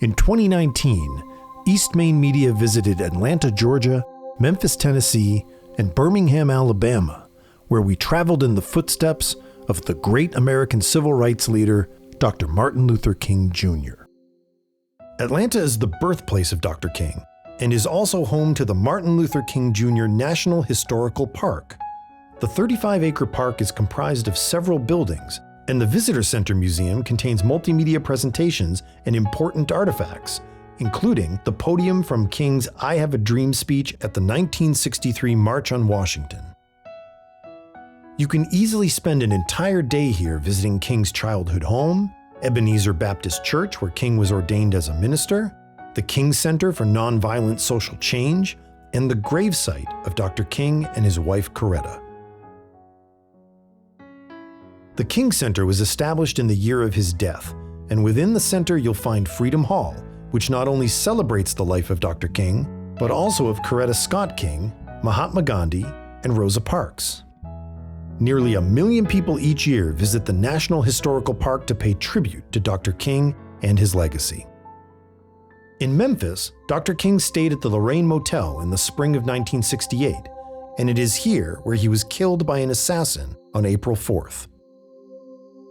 In 2019, East Main Media visited Atlanta, Georgia, Memphis, Tennessee, and Birmingham, Alabama, where we traveled in the footsteps of the great American civil rights leader, Dr. Martin Luther King Jr. Atlanta is the birthplace of Dr. King and is also home to the Martin Luther King Jr. National Historical Park. The 35-acre park is comprised of several buildings, and the Visitor Center Museum contains multimedia presentations and important artifacts, including the podium from King's I Have a Dream speech at the 1963 March on Washington. You can easily spend an entire day here visiting King's childhood home, Ebenezer Baptist Church, where King was ordained as a minister, the King Center for Nonviolent Social Change, and the gravesite of Dr. King and his wife Coretta. The King Center was established in the year of his death, and within the center you'll find Freedom Hall, which not only celebrates the life of Dr. King, but also of Coretta Scott King, Mahatma Gandhi, and Rosa Parks. Nearly 1 million people each year visit the National Historical Park to pay tribute to Dr. King and his legacy. In Memphis, Dr. King stayed at the Lorraine Motel in the spring of 1968, and it is here where he was killed by an assassin on April 4th.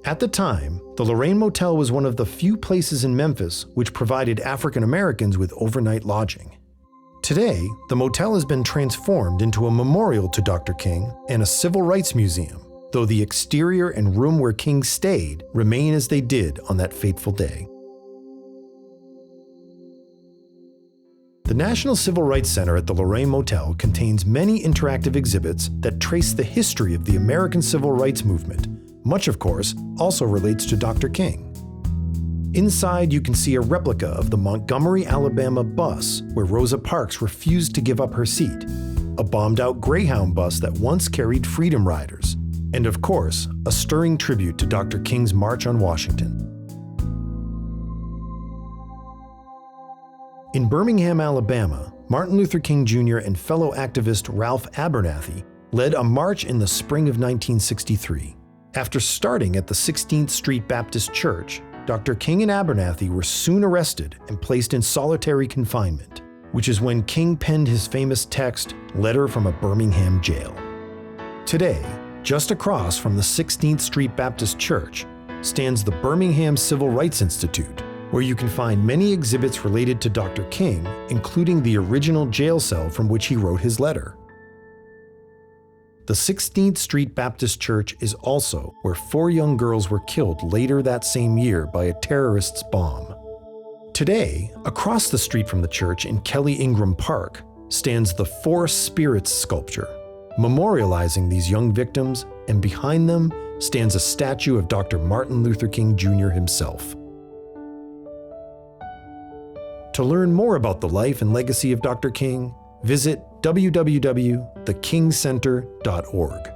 At the time, the Lorraine Motel was one of the few places in Memphis which provided African Americans with overnight lodging. Today, the motel has been transformed into a memorial to Dr. King and a civil rights museum, though the exterior and room where King stayed remain as they did on that fateful day. The National Civil Rights Center at the Lorraine Motel contains many interactive exhibits that trace the history of the American civil rights movement. Much, of course, also relates to Dr. King. Inside, you can see a replica of the Montgomery, Alabama bus where Rosa Parks refused to give up her seat, a bombed-out Greyhound bus that once carried Freedom Riders, and of course, a stirring tribute to Dr. King's March on Washington. In Birmingham, Alabama, Martin Luther King Jr. and fellow activist Ralph Abernathy led a march in the spring of 1963. After starting at the 16th Street Baptist Church, Dr. King and Abernathy were soon arrested and placed in solitary confinement, which is when King penned his famous text, "Letter from a Birmingham Jail." Today, just across from the 16th Street Baptist Church, stands the Birmingham Civil Rights Institute, where you can find many exhibits related to Dr. King, including the original jail cell from which he wrote his letter. The 16th Street Baptist Church is also where 4 young girls were killed later that same year by a terrorist's bomb. Today, across the street from the church in Kelly Ingram Park, stands the Four Spirits sculpture, memorializing these young victims, and behind them stands a statue of Dr. Martin Luther King Jr. himself. To learn more about the life and legacy of Dr. King, visit www.thekingcenter.org.